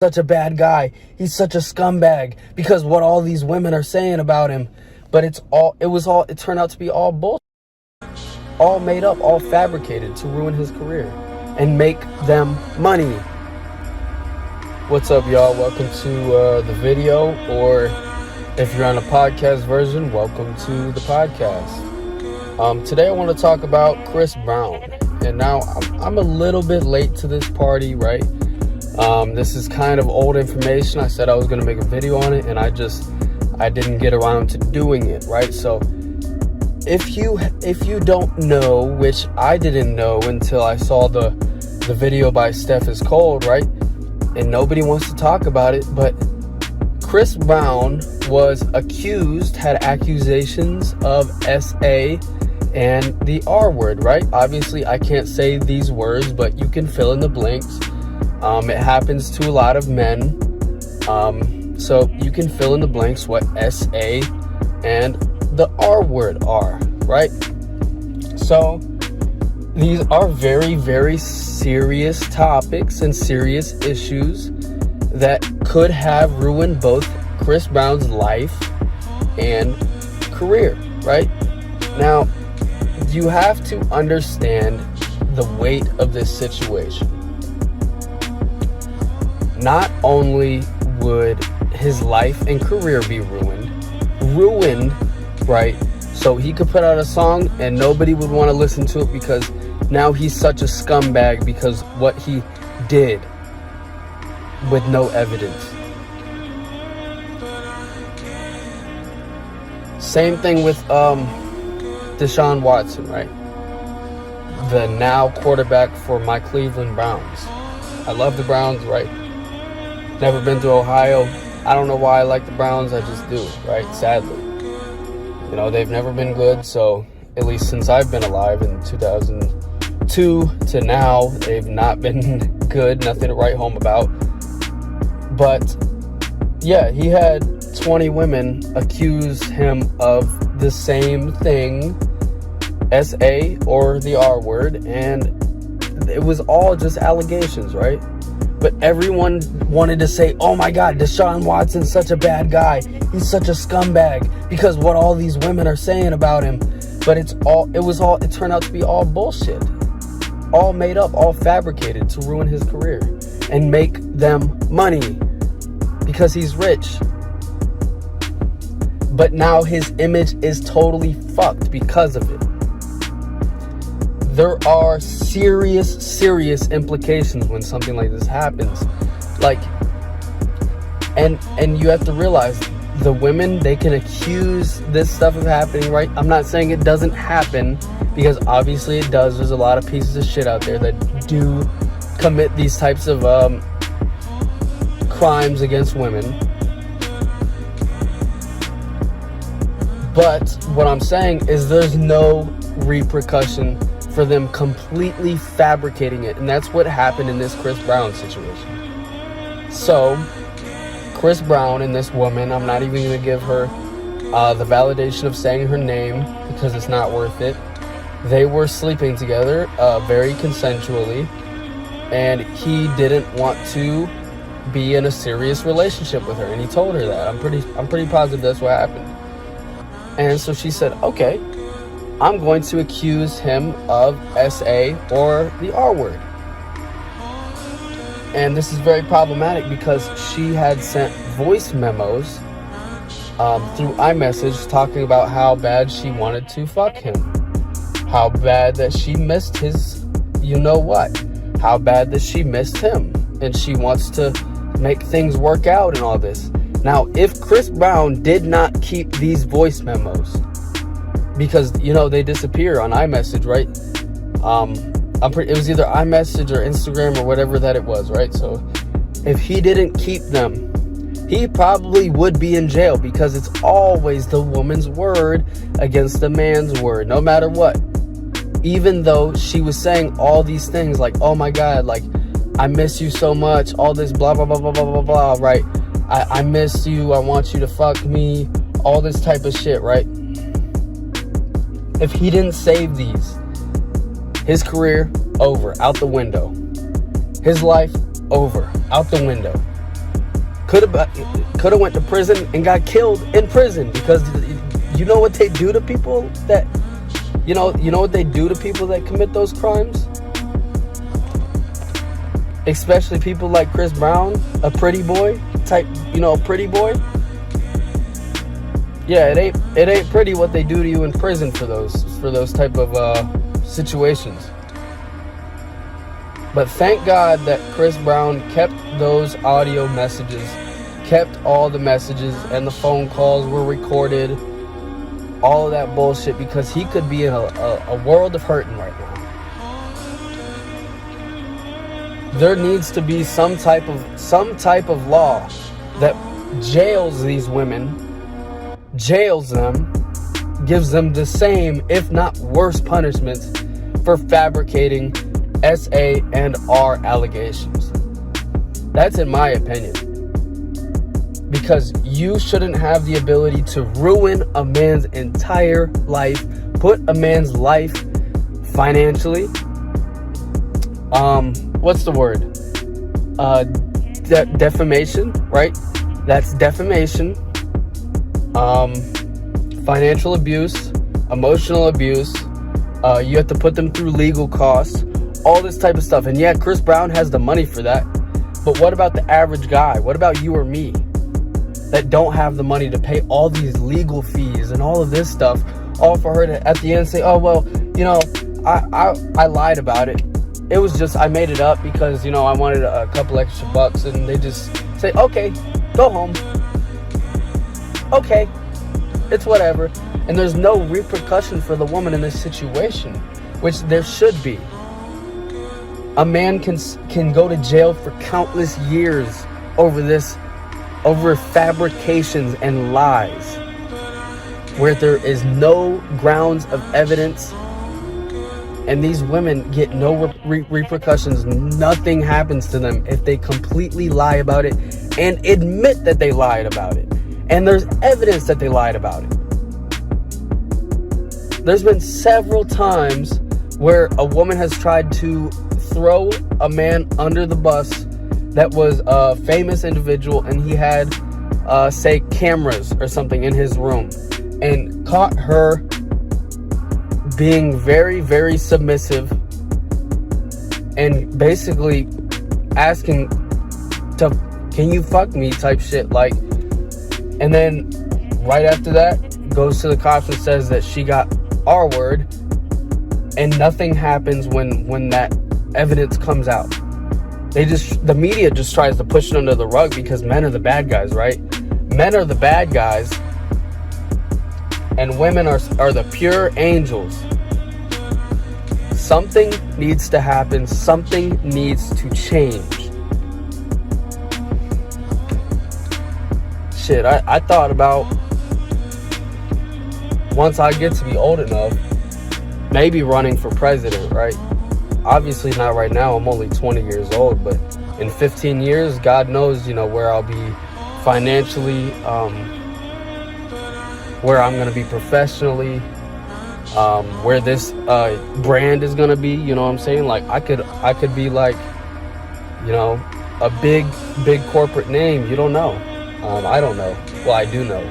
such a bad guy. He's such a scumbag because what all these women are saying about him. But it turned out to be all bullshit. All made up, all fabricated to ruin his career and make them money. What's up, y'all? Welcome to the video, or if you're on a podcast version, welcome to the podcast. Today I want to talk about Chris Brown. And now I'm a little bit late to this party, right? This is kind of old information. I said I was going to make a video on it, and I didn't get around to doing it, right? So if you don't know, which I didn't know until I saw the video by Steph is Cold, right? And nobody wants to talk about it, but Chris Brown was had accusations of SA and the R word, right? Obviously, I can't say these words, but you can fill in the blanks. It happens to a lot of men. So you can fill in the blanks what SA and the R word are, right? So these are very, very serious topics and serious issues that could have ruined both Chris Brown's life and career, right? Now, you have to understand the weight of this situation. Not only would his life and career be ruined, right? So he could put out a song and nobody would want to listen to it because now he's such a scumbag because what he did with no evidence. Same thing with Deshaun Watson, right? The now quarterback for my Cleveland Browns. I love the Browns, right? Never been to Ohio. I don't know why I like the Browns. I just do, right? Sadly. You know, they've never been good. So at least since I've been alive in 2002 to now, they've not been good. Nothing to write home about. But yeah, he had 20 women accuse him of the same thing, SA or the R word. And it was all just allegations, right? But everyone wanted to say, oh my God, Deshaun Watson's such a bad guy. He's such a scumbag because what all these women are saying about him. But it turned out to be all bullshit. All made up, all fabricated to ruin his career and make them money because he's rich. But now his image is totally fucked because of it. There are serious implications when something like this happens. Like, and you have to realize the women, they can accuse this stuff of happening, right? I'm not saying it doesn't happen, because obviously it does. There's a lot of pieces of shit out there that do commit these types of crimes against women. But what I'm saying is there's no repercussion for them completely fabricating it. And that's what happened in this Chris Brown situation. So Chris Brown and this woman, I'm not even going to give her the validation of saying her name because it's not worth it. They were sleeping together very consensually, and he didn't want to be in a serious relationship with her, and he told her that. I'm pretty positive that's what happened. And so she said, okay, I'm going to accuse him of SA or the R word. And this is very problematic because she had sent voice memos through iMessage talking about how bad she wanted to fuck him. How bad that she missed his you-know-what. How bad that she missed him. And she wants to make things work out and all this. Now, if Chris Brown did not keep these voice memos, because, they disappear on iMessage, right? It was either iMessage or Instagram or whatever that it was, right? So if he didn't keep them, he probably would be in jail because it's always the woman's word against the man's word, no matter what. Even though she was saying all these things like, oh my God, like, I miss you so much, all this blah, blah, blah, blah, blah, blah, blah, right? I miss you, I want you to fuck me, all this type of shit, right? If he didn't save these, his career, over, out the window. His life, over, out the window. Could have went to prison and got killed in prison, because you know what they do to people that you know what they do to people that commit those crimes, especially people like Chris Brown, a pretty boy type, a pretty boy. Yeah, it ain't pretty what they do to you in prison for those type of situations. But thank God that Chris Brown kept those audio messages, kept all the messages, and the phone calls were recorded, all of that bullshit, because he could be in a world of hurting right now. There needs to be some type of law that jails these women, jails them, gives them the same, if not worse, punishments for fabricating SA and R allegations. That's in my opinion. Because you shouldn't have the ability to ruin a man's entire life, put a man's life financially, what's the word? Defamation, right? That's defamation. Financial abuse, emotional abuse. You have to put them through legal costs, all this type of stuff. And yeah, Chris Brown has the money for that. But what about the average guy? What about you or me that don't have the money to pay all these legal fees and all of this stuff, all for her to at the end say, oh, well, I lied about it. It was just, I made it up because, I wanted a couple extra bucks. And they just say, okay, go home. Okay, it's whatever. And there's no repercussion for the woman in this situation, which there should be. A man can go to jail for countless years over fabrications and lies, where there is no grounds of evidence, and these women get no repercussions. Nothing happens to them if they completely lie about it and admit that they lied about it. And there's evidence that they lied about it. There's been several times where a woman has tried to throw a man under the bus that was a famous individual, and he had, say, cameras or something in his room, and caught her being very, very submissive and basically asking to, can you fuck me type shit, like, and then right after that goes to the cops and says that she got our word, and nothing happens when that evidence comes out. The media just tries to push it under the rug because men are the bad guys, right? Men are the bad guys, and women are the pure angels. Something needs to happen. Something needs to change. Shit, I thought about, once I get to be old enough, maybe running for president, right? Obviously not right now. I'm only 20 years old, but in 15 years, God knows, where I'll be financially, where I'm going to be professionally, where this brand is going to be, you know what I'm saying? Like, I could be like, a big corporate name. You don't know. I don't know. Well, I do know.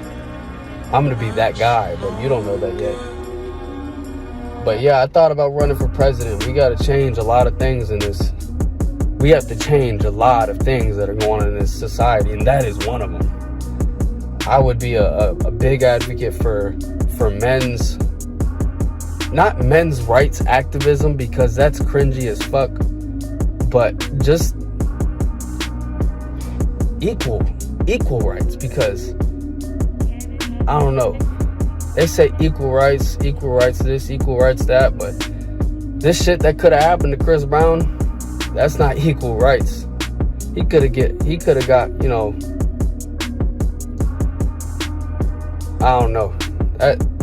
I'm going to be that guy, but you don't know that yet. But yeah, I thought about running for president. We got to change a lot of things in this. We have to change a lot of things that are going on in this society, and that is one of them. I would be a big advocate for men's, not men's rights activism, because that's cringy as fuck, but just equal rights, because I don't know. They say equal rights this, equal rights that, but this shit that could have happened to Chris Brown, that's not equal rights. He could have got, I don't know.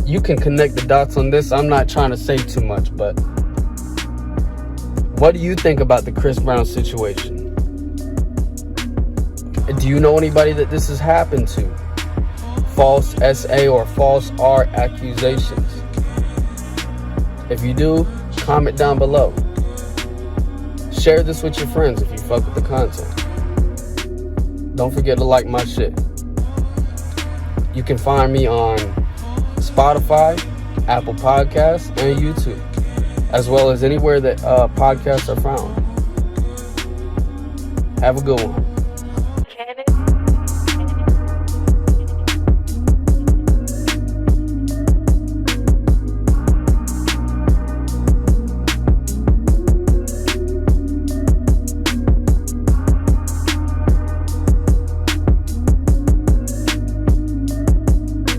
You can connect the dots on this. I'm not trying to say too much, but what do you think about the Chris Brown situation? Do you know anybody that this has happened to? False SA or false R accusations? If you do, comment down below. Share this with your friends if you fuck with the content. Don't forget to like my shit. You can find me on Spotify, Apple Podcasts, and YouTube, as well as anywhere that podcasts are found. Have a good one.